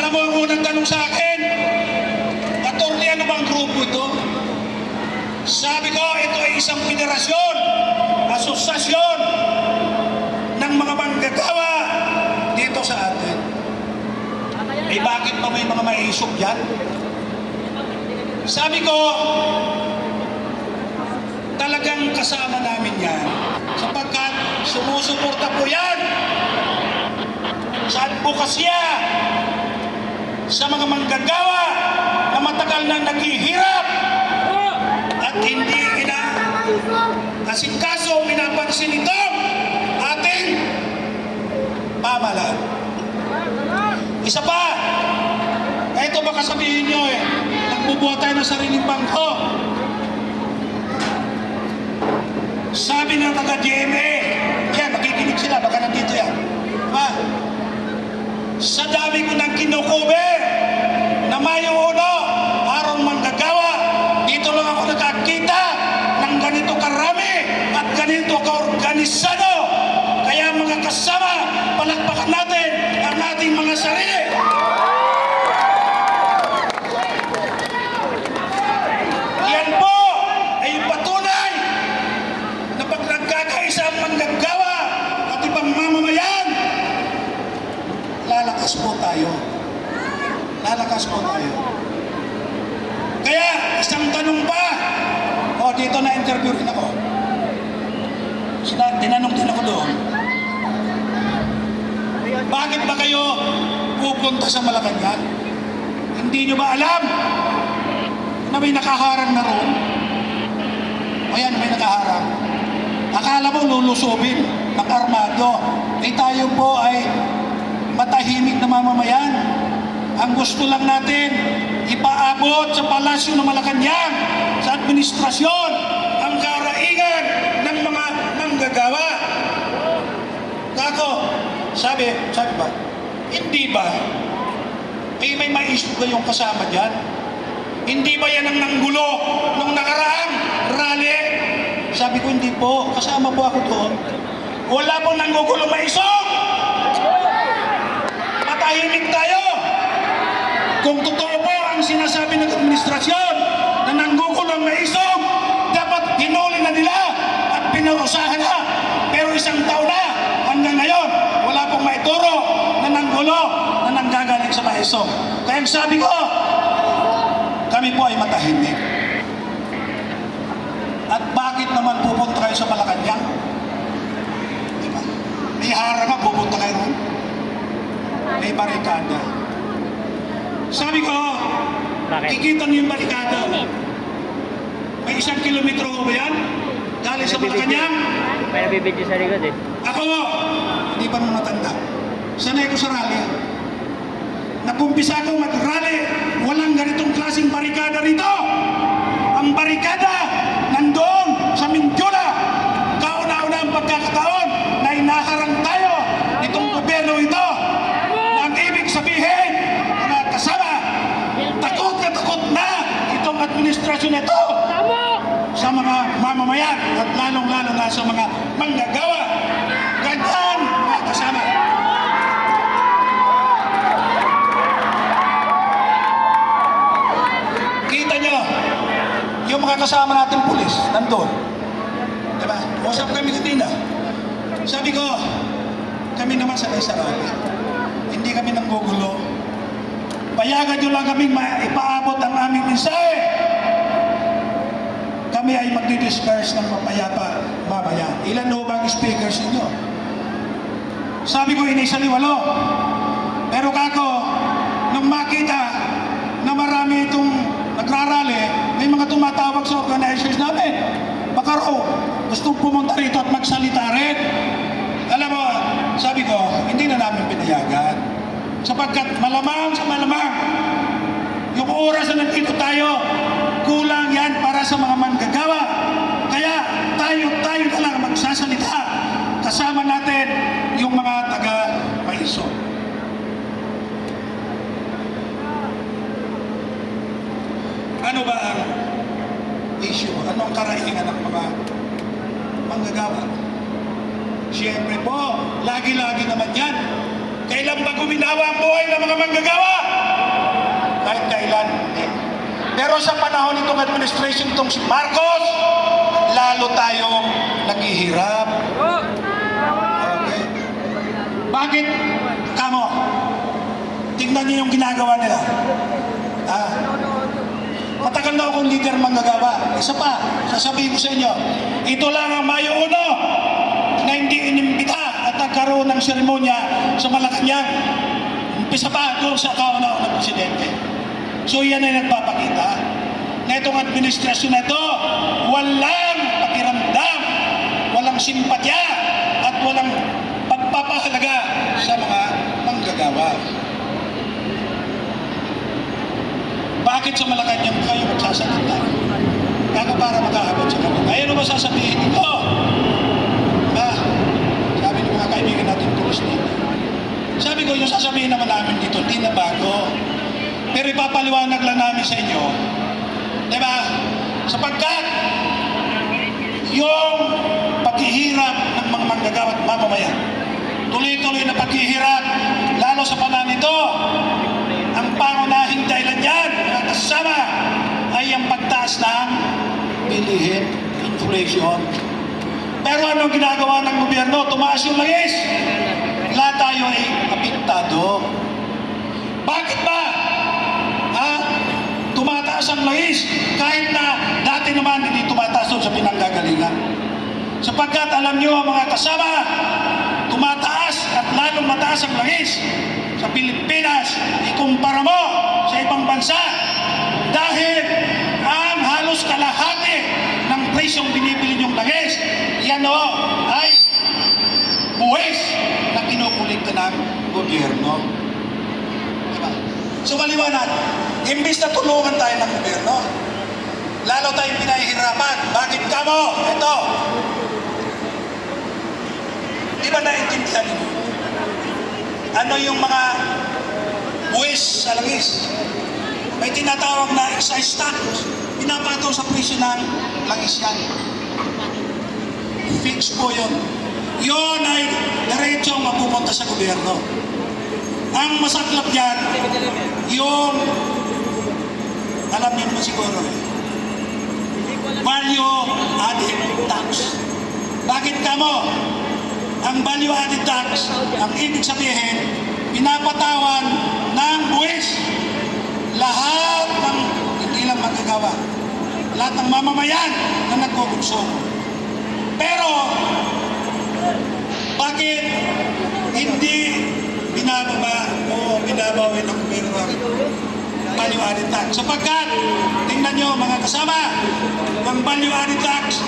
Alam mo ang unang tanong sa akin, attorney, ano bang grupo ito? Sabi ko, ito ay isang federasyon, asosasyon ng mga manggagawa dito sa atin. Eh bakit pa may mga maiisog yan? Sabi ko, talagang kasama namin yan sapagkat sumusuporta po yan sa advokasya sa mga manggagawa na matagal na naghihirap at hindi asikaso pinapansin itong ating pamahalaan. Isa pa, ito baka sabihin nyo nagbubuhat tayo ng sariling bangko. Sabi ng taga-GMA, yan, makikinig sila, baka nandito yan. Diba? Sa dami ko ng kinukuber na Mayo 1, araw manggagawa, dito lang ako nakakita ng ganito karami at ganito kaorganisado. Kaya mga kasama, palakpakan natin ang ating mga sarili. Yan po ay patunay na pag nagkakaisa ang manggagawa at ibang mamamayan, lalakas po tayo. Lalakas po tayo. Kaya, isang tanong pa. Dito na-interview rin ako. Tinanong din ako doon. Bakit ba kayo pupunta sa Malacanang? Hindi nyo ba alam na may nakaharang na roon? Ayan, may nakaharang. Akala mo lulusobin ng armado. Tayo po ay matahimik na mamamayan. Ang gusto lang natin, ipaabot sa palasyo ng Malacanang, sa administrasyon, ang karaingan ng mga manggagawa. Kako, sabi ba, hindi ba? May maisip kayong kasama dyan? Hindi ba yan ang nanggulo nung nakaraang rally? Sabi ko, hindi po. Kasama po ako doon. Wala pong nanggugulo maisog! Matahimik tayo! Kung totoo po ang sinasabi ng administrasyon na nanggugulo maisog, dapat hinuli na nila at pinurusahan na. Pero isang taon na, hanggang ngayon, wala pong maituro na nanggulo na nanggagaling sa maisog. Kaya sabi ko, kami po ay matahimik. At bakit naman pupunta kayo sa Malacanang? Diba? May harang nga, pupunta kayo ron. May barikada. Sabi ko, kikita niyo yung barikada. May 1 kilometro ba yan? Galing sa Malacanang. May nabibidyo sa likod eh. Ako, hindi pa nung matanda. Sanay ko sa rally. Nagumpisa ako mag-rally. Walang ganitong klaseng barikada rito. Ang barikada nandoon sa Mindiola. Kauna-una ang pagkakataon na inaharang tayo itong gobyerno ito. Ang ibig sabihin, mga kasama, takot na itong administrasyon ito sa mga mamamayan at lalong-lalo na sa mga manggagawa. Ganyan, mga kasama. Kita nyo, yung mga kasama natin pulis, nandun. Diba? Usap kami kanina. Sabi ko, kami naman sa Sarali. Hindi kami nanggugulo. Payagan nyo lang kaming ipaabot ang aming mensahe. Kami ay magdi-disperse ng mapayapa mamaya. Ilan ho ba ang speakers ninyo? Sabi ko, inisaliwalo. Pero kako, nung makita na marami itong nagrarally, may mga tumatawag sa organizers namin. Baka raw, gusto pumunta rito at magsalita rin. Alam mo, sabi ko, hindi na namin pinayagan. Sapagkat malamang sa malamang, yung oras na nandito tayo, kulang yan para sa mga manggagawa. Kaya tayo na lang magsasalita. Kasama natin yung mga taga-Maiso. Ano ba ang issue? Ano ang karaingan ng mga manggagawa? Siyempre po, lagi-lagi naman yan. Kailan ba guminawa ang buhay ng mga manggagawa? kahit kailan. Hindi. Pero sa panahon nitong administration itong si Marcos, lalo tayong naghihirap. Okay. Bakit? Kamo, tingnan niyo yung ginagawa nila. Matagal na akong leader manggagawa. Isa pa, sasabihin ko sa inyo, ito lang ang Mayo 1 na hindi inimbita at nagkaroon ng seremonya sa Malacanang. Umpisa pa doon sa kauna-unang presidente. So yan ay nagpapakita na itong administrasyon na ito, walang pakiramdam, walang simpatya, at walang pagpapahalaga sa mga manggagawa. Bakit sa Malacanang kayo magsasalita? Kaya para makahabot sa kanila. Ayan mo sasabihin nito. Sabi ng mga kaibigan natin tulos dito. Sabi ko, yung sasabihin naman namin dito, hindi na bago. Pero ipapaliwanag lang namin sa inyo. Diba? Sapagkat yung paghihirap ng mga manggagawa at mamamayan, tuloy-tuloy na paghihirap, lalo sa panahon nito, ang pangunahing dahilan yan, mga kasama, ay ang pagtaas ng bilihin, inflation. Pero anong ginagawa ng gobyerno? Tumaas yung langis. Lahat tayo ay apektado. Bakit ba? Tumataas ang langis kahit na dati naman hindi tumataas doon sa pinanggagalingan. Sapagkat alam nyo mga kasama, tumataas at lalong mataas ang langis sa Pilipinas, ikumpara mo sa ibang bansa dahil ang halos kalahati ng presyong binibili yung langis, yan o ay buwis na kinukulikta ng gobyerno. Diba? So maliwanag, imbis na tulungan tayo ng gobyerno, lalo tayong pinahihirapan. Bakit kamo? Ito. Di ba naintindihan niyo? Ano yung mga buwis sa langis? May tinatawag na excise tax. Pinapataw sa presyo ng langis yan. Fix po yun. Yun ay diretsong mapupunta sa gobyerno. Ang masaklap dyan, yung, alam niyo naman siguro, value added tax. Bakit kamo? Ang value added tax, ang ibig sabihin, pinapatawan ng buwis lahat ng, hindi lang magagawa, lahat ng mamamayan na nagkukonsumo. Pero, bakit hindi binababa o binabawi ng gobyerno ang value added tax? Sapagkat, tingnan nyo mga kasama, ang value added tax,